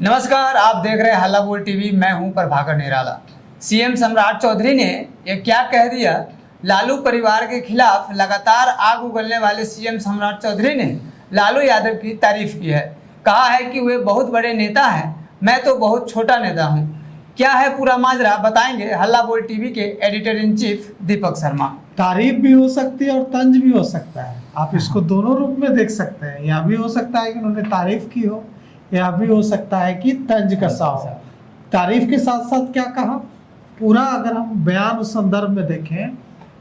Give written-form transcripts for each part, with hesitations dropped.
नमस्कार, आप देख रहे हैं हल्ला बोल टीवी। मैं हूं प्रभाकर निराला। सीएम सम्राट चौधरी ने ये क्या कह दिया? लालू परिवार के खिलाफ लगातार आग उगलने वाले सीएम सम्राट चौधरी ने लालू यादव की तारीफ की है। कहा है कि वे बहुत बड़े नेता हैं, मैं तो बहुत छोटा नेता हूं। क्या है पूरा माजरा, बताएंगे हल्ला बोल टीवी के editor in chief Deepak Sharma. तारीफ भी हो सकती है और तंज भी हो सकता है। आप इसको दोनों रूप में देख सकते हैं। यह भी हो सकता है कि उन्होंने तारीफ की हो, यह भी हो सकता है कि तंज कसा हो। तारीफ के साथ साथ क्या कहा, पूरा अगर हम बयान उस संदर्भ में देखें,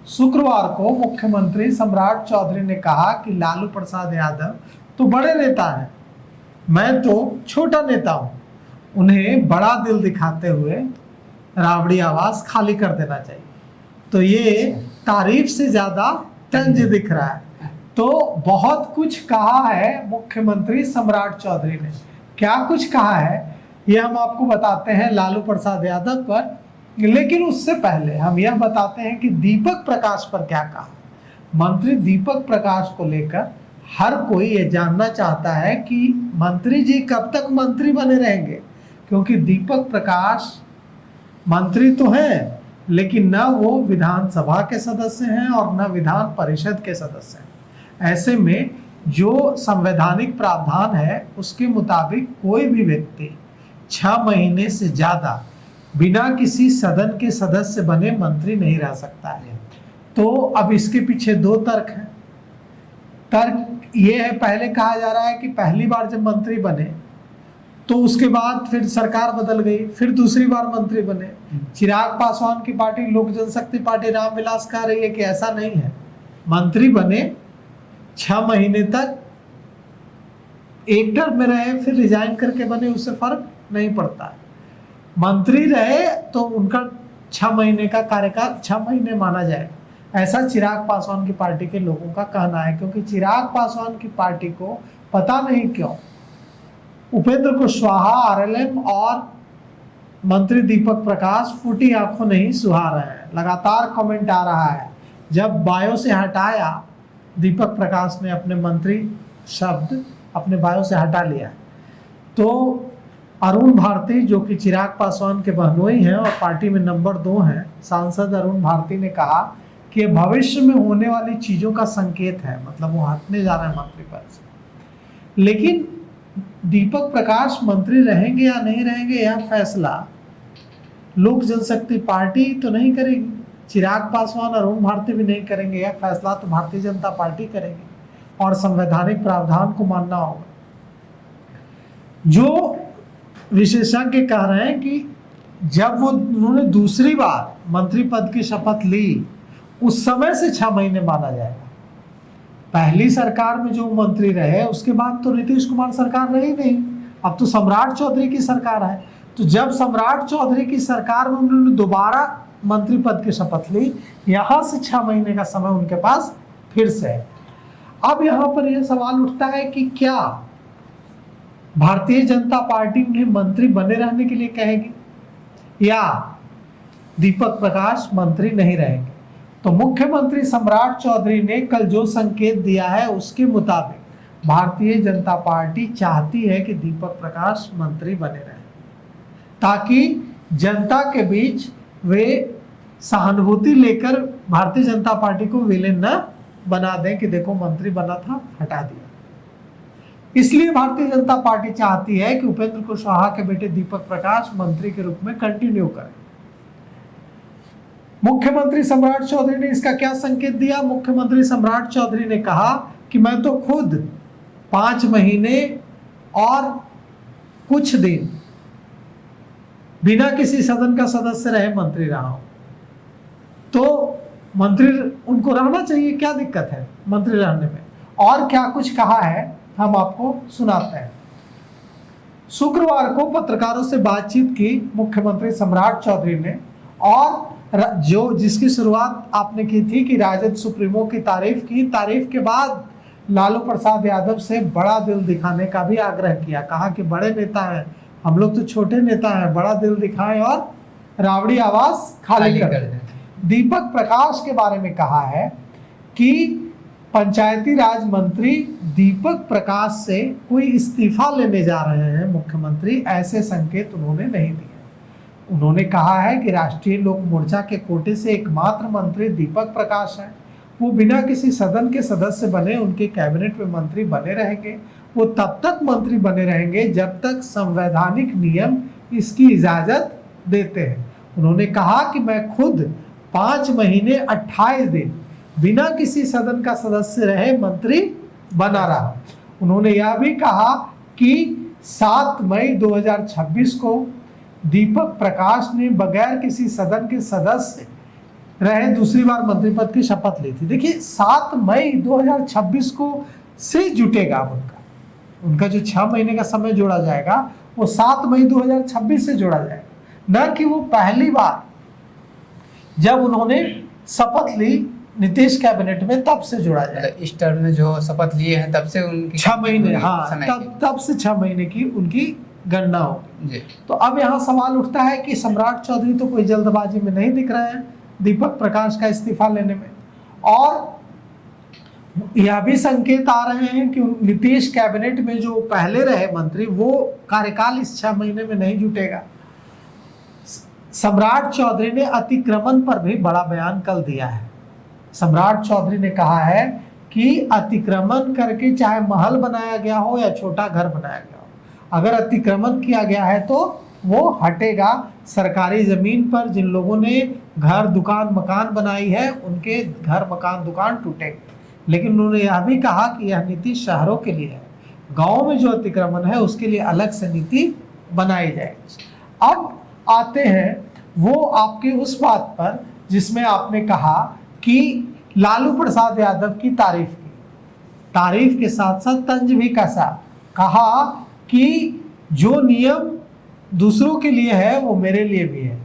शुक्रवार को मुख्यमंत्री सम्राट चौधरी ने कहा कि लालू प्रसाद यादव तो बड़े नेता हैं, मैं तो छोटा नेता हूं। उन्हें बड़ा दिल दिखाते हुए राबड़ी आवाज खाली कर देना चाहिए। तो ये तारीफ से ज्यादा तंज दिख रहा है। तो बहुत कुछ कहा है मुख्यमंत्री सम्राट चौधरी ने। क्या कुछ कहा है ये हम आपको बताते हैं लालू प्रसाद यादव पर, लेकिन उससे पहले हम यह बताते हैं कि दीपक प्रकाश पर क्या कहा। मंत्री दीपक प्रकाश को लेकर हर कोई ये जानना चाहता है कि मंत्री जी कब तक मंत्री बने रहेंगे, क्योंकि दीपक प्रकाश मंत्री तो हैं लेकिन न वो विधानसभा के सदस्य हैं और न विधान परिषद के सदस्य हैं। ऐसे में जो संवैधानिक प्रावधान है उसके मुताबिक कोई भी व्यक्ति 6 महीने से ज्यादा बिना किसी सदन के सदस्य बने मंत्री नहीं रह सकता है। तो अब इसके पीछे दो तर्क हैं। तर्क ये है, पहले कहा जा रहा है कि पहली बार जब मंत्री बने तो उसके बाद फिर सरकार बदल गई, फिर दूसरी बार मंत्री बने। चिराग पासवान की पार्टी लोक जनशक्ति पार्टी रामविलास कह रही है कि ऐसा नहीं है, मंत्री बने 6 महीने तक एक टर्म में रहे फिर रिजाइन करके बने, उससे फर्क नहीं पड़ता है। मंत्री रहे तो उनका 6 महीने का कार्यकाल 6 महीने माना जाएगा, ऐसा चिराग पासवान की पार्टी के लोगों का कहना है। क्योंकि चिराग पासवान की पार्टी को पता नहीं क्यों उपेंद्र कुशवाहा, आरएलएम और मंत्री दीपक प्रकाश फूटी आंखों नहीं सुहा रहे हैं। लगातार कमेंट आ रहा है, जब बायो से हटाया दीपक प्रकाश ने अपने मंत्री शब्द अपने बायो से हटा लिया, तो अरुण भारती जो कि चिराग पासवान के बहनोई हैं और पार्टी में नंबर 2 हैं, सांसद अरुण भारती ने कहा कि भविष्य में होने वाली चीजों का संकेत है, मतलब वो हटने जा रहे हैं मंत्री पद से। लेकिन दीपक प्रकाश मंत्री रहेंगे या नहीं रहेंगे यह फैसला लोक जनशक्ति पार्टी तो नहीं करेगी, चिराग पासवान अरुण भारती भी नहीं करेंगे। यह फैसला तो भारतीय जनता पार्टी करेगी और संवैधानिक प्रावधान को मानना होगा। जो विशेषज्ञ कह रहे हैं कि जब उन्होंने दूसरी बार मंत्री पद की शपथ ली उस समय से 6 महीने माना जाएगा। पहली सरकार में जो मंत्री रहे उसके बाद तो नीतीश कुमार सरकार रही नहीं, अब तो सम्राट चौधरी की सरकार है। तो जब सम्राट चौधरी की सरकार में उन्होंने दोबारा मंत्री पद की शपथ ली, यहां से 6 महीने का समय उनके पास फिर से है। अब यहां पर यह सवाल उठता है कि क्या भारतीय जनता पार्टी उन्हें मंत्री बने रहने के लिए कहेगी या दीपक प्रकाश मंत्री नहीं रहेंगे। तो मुख्यमंत्री सम्राट चौधरी ने कल जो संकेत दिया है उसके मुताबिक भारतीय जनता पार्टी चाहती है कि दीपक प्रकाश मंत्री बने रहें, ताकि जनता के बीच वे सहानुभूति लेकर भारतीय जनता पार्टी को विलेन न बना दें कि देखो मंत्री बना था हटा दिया। इसलिए भारतीय जनता पार्टी चाहती है कि उपेंद्र कुशवाहा के बेटे दीपक प्रकाश मंत्री के रूप में कंटिन्यू करें। मुख्यमंत्री सम्राट चौधरी ने इसका क्या संकेत दिया? मुख्यमंत्री सम्राट चौधरी ने कहा कि मैं तो खुद 5 महीने और कुछ दिन बिना किसी सदन का सदस्य रहे मंत्री रहा हूं, तो मंत्री उनको रहना चाहिए, क्या दिक्कत है मंत्री रहने में। और क्या कुछ कहा है हम आपको सुनाते हैं। शुक्रवार को पत्रकारों से बातचीत की मुख्यमंत्री सम्राट चौधरी ने, और जिसकी शुरुआत आपने की थी कि राजद सुप्रीमो की तारीफ की, तारीफ के बाद लालू प्रसाद यादव से बड़ा दिल दिखाने का भी आग्रह किया। कहा कि बड़े नेता हैं, हम लोग तो छोटे नेता हैं, बड़ा दिल दिखाएं और राबड़ी आवाज खाली कर दें। दीपक प्रकाश के बारे में कहा है कि पंचायती राज मंत्री दीपक प्रकाश से कोई इस्तीफा लेने जा रहे हैं मुख्यमंत्री, ऐसे संकेत उन्होंने नहीं दिए। उन्होंने कहा है कि राष्ट्रीय लोक मोर्चा के कोटे से एकमात्र मंत्री दीपक प्रकाश हैं। वो बिना किसी सदन के सदस्य बने उनके कैबिनेट में मंत्री बने रहेंगे। वो तब तक मंत्री बने रहेंगे जब तक संवैधानिक नियम इसकी इजाजत देते हैं। उन्होंने कहा कि मैं खुद 5 महीने 28 दिन बिना किसी सदन का सदस्य रहे मंत्री बना रहा। उन्होंने यह भी कहा कि 7 मई 2026 को दीपक प्रकाश ने बगैर किसी सदन के सदस्य रहे दूसरी बार मंत्री पद की शपथ ली थी। देखिए 7 मई 2026 को से जुटेगा उनका जो 6 महीने का समय जोड़ा जाएगा वो 7 मई 2026 से जोड़ा जाएगा, न कि वो पहली बार जब उन्होंने शपथ ली नीतीश कैबिनेट में तब से जोड़ा जाएगा। इस टर्म में जो शपथ लिए हैं तब से उनकी 6 महीने, हाँ तब से 6 महीने की उनकी गणना होगी। तो अब यहाँ सवाल उठता है कि सम्राट चौधरी तो कोई जल्दबाजी में नहीं दिख रहे हैं दीपक प्रकाश का इस्तीफा लेने में, और यह भी संकेत आ रहे हैं कि नीतीश कैबिनेट में जो पहले रहे मंत्री वो कार्यकाल इस 6 महीने में नहीं जुटेगा। सम्राट चौधरी ने अतिक्रमण पर भी बड़ा बयान कल दिया है। सम्राट चौधरी ने कहा है कि अतिक्रमण करके चाहे महल बनाया गया हो या छोटा घर बनाया गया हो, अगर अतिक्रमण किया गया है तो वो हटेगा। सरकारी जमीन पर जिन लोगों ने घर दुकान मकान बनाई है उनके घर मकान दुकान टूटेंगे। लेकिन उन्होंने यह भी कहा कि यह नीति शहरों के लिए है, गाँव में जो अतिक्रमण है उसके लिए अलग से नीति बनाई जाएगी। अब आते हैं वो आपके उस बात पर जिसमें आपने कहा कि लालू प्रसाद यादव की तारीफ के साथ साथ तंज भी कसा। कहा कि जो नियम दूसरों के लिए है वो मेरे लिए भी है।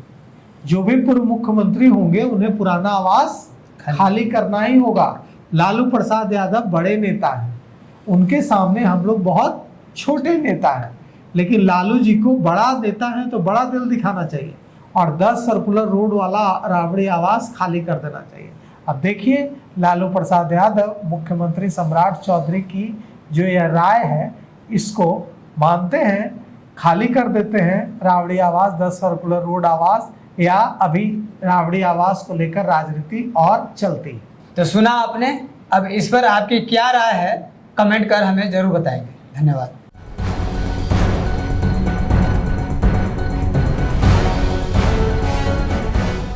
जो भी पूर्व मुख्यमंत्री होंगे उन्हें पुराना आवास खाली करना ही होगा। लालू प्रसाद यादव बड़े नेता हैं, उनके सामने हम लोग बहुत छोटे नेता हैं, लेकिन लालू जी को बड़ा नेता है तो बड़ा दिल दिखाना चाहिए और 10 सर्कुलर रोड वाला राबड़ी आवास खाली कर देना चाहिए। अब देखिए लालू प्रसाद यादव मुख्यमंत्री सम्राट चौधरी की जो यह राय है इसको मानते हैं, खाली कर देते हैं राबड़ी आवास, 10 सर्कुलर रोड आवास, या अभी राबड़ी आवास को लेकर राजनीति और चलती है। तो सुना आपने, अब इस पर आपकी क्या राय है कमेंट कर हमें जरूर बताएंगे। धन्यवाद।